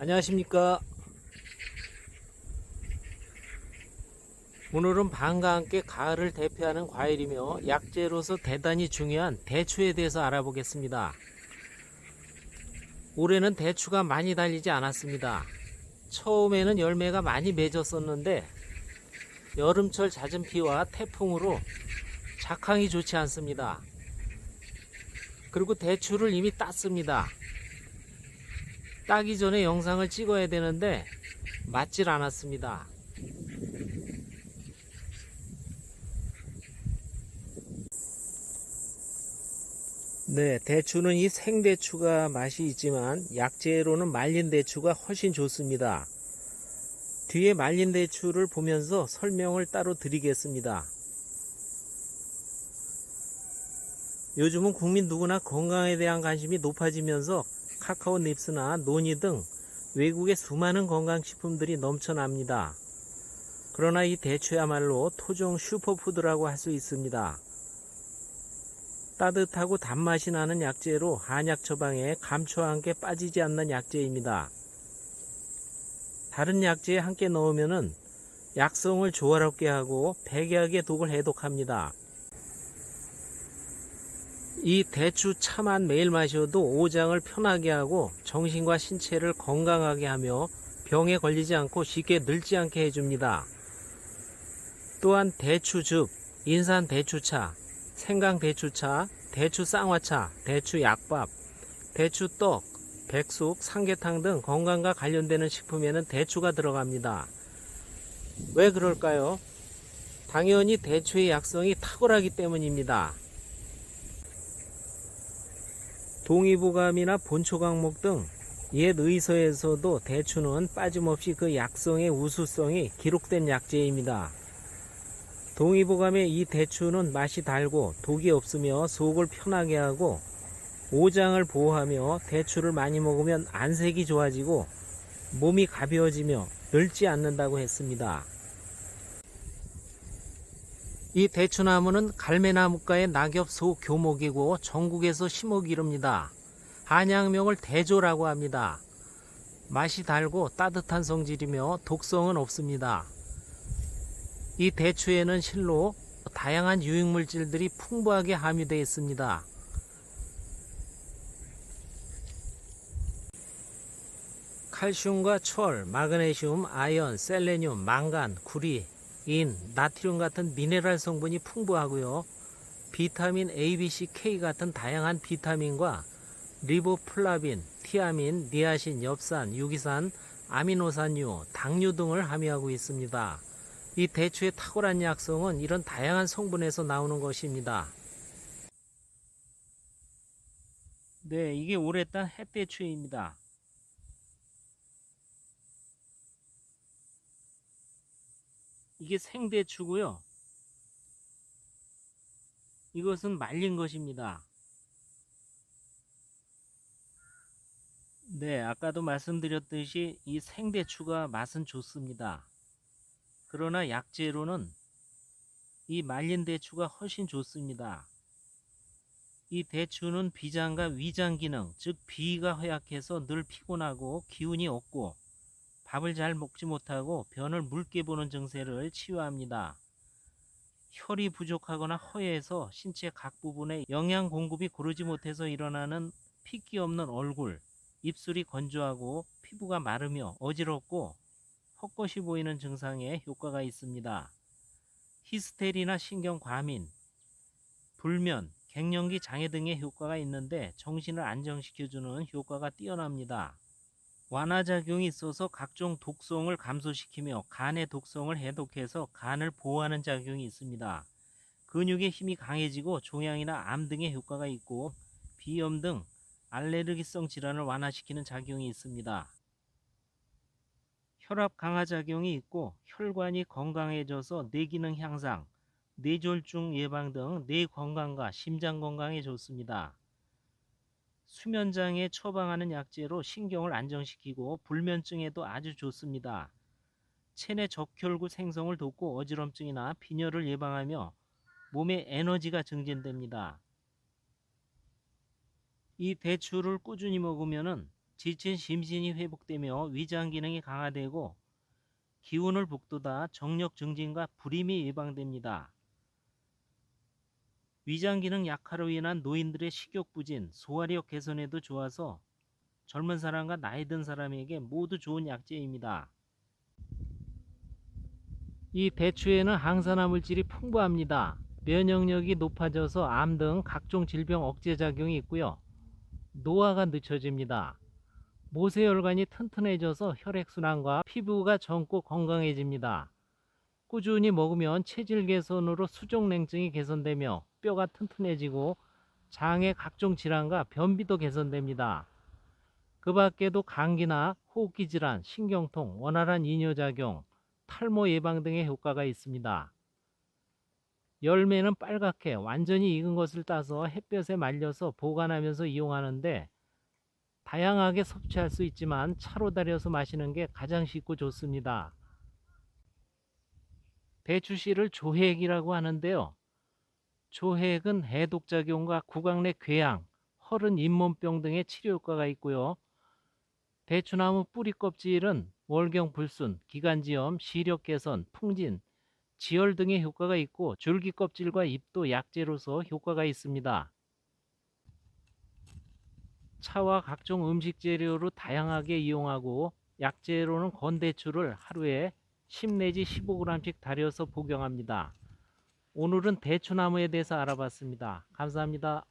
안녕하십니까. 오늘은 밤과 함께 가을을 대표하는 과일이며 약재로서 대단히 중요한 대추에 대해서 알아보겠습니다. 올해는 대추가 많이 달리지 않았습니다. 처음에는 열매가 많이 맺었었는데 여름철 잦은 비와 태풍으로 작황이 좋지 않습니다. 그리고 대추를 이미 땄습니다. 따기 전에 영상을 찍어야 되는데 맞질 않았습니다. 네, 대추는 이 생대추가 맛이 있지만 약재로는 말린 대추가 훨씬 좋습니다. 뒤에 말린 대추를 보면서 설명을 따로 드리겠습니다. 요즘은 국민 누구나 건강에 대한 관심이 높아지면서 카카오 닙스나 노니 등 외국의 수많은 건강식품들이 넘쳐납니다. 그러나 이 대추야말로 토종 슈퍼푸드라고 할 수 있습니다. 따뜻하고 단맛이 나는 약재로 한약 처방에 감초와 함께 빠지지 않는 약재입니다. 다른 약재에 함께 넣으면 약성을 조화롭게 하고 백약의 독을 해독합니다. 이 대추 차만 매일 마셔도 오장을 편하게 하고 정신과 신체를 건강하게 하며 병에 걸리지 않고 쉽게 늙지 않게 해줍니다. 또한 대추즙, 인산 대추차, 생강 대추차, 대추 쌍화차, 대추 약밥, 대추떡, 백숙, 삼계탕 등 건강과 관련되는 식품에는 대추가 들어갑니다. 왜 그럴까요? 당연히 대추의 약성이 탁월하기 때문입니다. 동의보감이나 본초강목 등 옛 의서에서도 대추는 빠짐없이 그 약성의 우수성이 기록된 약재입니다. 동의보감의 이 대추는 맛이 달고 독이 없으며 속을 편하게 하고 오장을 보호하며 대추를 많이 먹으면 안색이 좋아지고 몸이 가벼워지며 늙지 않는다고 했습니다. 이 대추나무는 갈매나무과의 낙엽 소교목이고 전국에서 심어 기릅니다. 한약명을 대조라고 합니다. 맛이 달고 따뜻한 성질이며 독성은 없습니다. 이 대추에는 실로 다양한 유익물질들이 풍부하게 함유되어 있습니다. 칼슘과 철, 마그네슘, 아연, 셀레늄, 망간, 구리, 인, 나트륨 같은 미네랄 성분이 풍부하고요. 비타민 A, B, C, K 같은 다양한 비타민과 리보플라빈, 티아민, 니아신, 엽산, 유기산, 아미노산유, 당류 등을 함유하고 있습니다. 이 대추의 탁월한 약성은 이런 다양한 성분에서 나오는 것입니다. 네, 이게 올해 딴 햇대추입니다. 이게 생대추고요. 이것은 말린 것입니다. 네, 아까도 말씀드렸듯이 이 생대추가 맛은 좋습니다. 그러나 약재로는 이 말린 대추가 훨씬 좋습니다. 이 대추는 비장과 위장 기능, 즉 비위가 허약해서 늘 피곤하고 기운이 없고 밥을 잘 먹지 못하고 변을 묽게 보는 증세를 치유합니다. 혈이 부족하거나 허해서 신체 각 부분에 영양 공급이 고르지 못해서 일어나는 핏기 없는 얼굴, 입술이 건조하고 피부가 마르며 어지럽고 헛것이 보이는 증상에 효과가 있습니다. 히스테리나 신경 과민, 불면, 갱년기 장애 등의 효과가 있는데 정신을 안정시켜주는 효과가 뛰어납니다. 완화작용이 있어서 각종 독성을 감소시키며 간의 독성을 해독해서 간을 보호하는 작용이 있습니다. 근육의 힘이 강해지고 종양이나 암 등의 효과가 있고 비염 등 알레르기성 질환을 완화시키는 작용이 있습니다. 혈압 강화 작용이 있고 혈관이 건강해져서 뇌기능 향상, 뇌졸중 예방 등 뇌 건강과 심장 건강에 좋습니다. 수면장애 처방하는 약재로 신경을 안정시키고 불면증에도 아주 좋습니다. 체내 적혈구 생성을 돕고 어지럼증이나 빈혈을 예방하며 몸의 에너지가 증진됩니다. 이 대추를 꾸준히 먹으면 지친 심신이 회복되며 위장 기능이 강화되고 기운을 북돋아 정력 증진과 불임이 예방됩니다. 위장 기능 약화로 인한 노인들의 식욕 부진, 소화력 개선에도 좋아서 젊은 사람과 나이 든 사람에게 모두 좋은 약재입니다. 이 대추에는 항산화 물질이 풍부합니다. 면역력이 높아져서 암 등 각종 질병 억제 작용이 있고요. 노화가 늦춰집니다. 모세혈관이 튼튼해져서 혈액순환과 피부가 젊고 건강해집니다. 꾸준히 먹으면 체질 개선으로 수족냉증이 개선되며 뼈가 튼튼해지고 장의 각종 질환과 변비도 개선됩니다. 그 밖에도 감기나 호흡기 질환, 신경통, 원활한 이뇨작용, 탈모 예방 등의 효과가 있습니다. 열매는 빨갛게 완전히 익은 것을 따서 햇볕에 말려서 보관하면서 이용하는데 다양하게 섭취할 수 있지만 차로 달여서 마시는 게 가장 쉽고 좋습니다. 대추씨를 조핵이라고 하는데요. 조핵은 해독작용과 구강 내 궤양, 헐은 잇몸병 등의 치료 효과가 있고요. 대추나무 뿌리 껍질은 월경 불순, 기관지염, 시력 개선, 풍진, 지혈 등의 효과가 있고 줄기 껍질과 잎도 약재로서 효과가 있습니다. 차와 각종 음식 재료로 다양하게 이용하고 약재로는 건대추를 하루에 10 내지 15g씩 달여서 복용합니다. 오늘은 대추나무에 대해서 알아봤습니다. 감사합니다.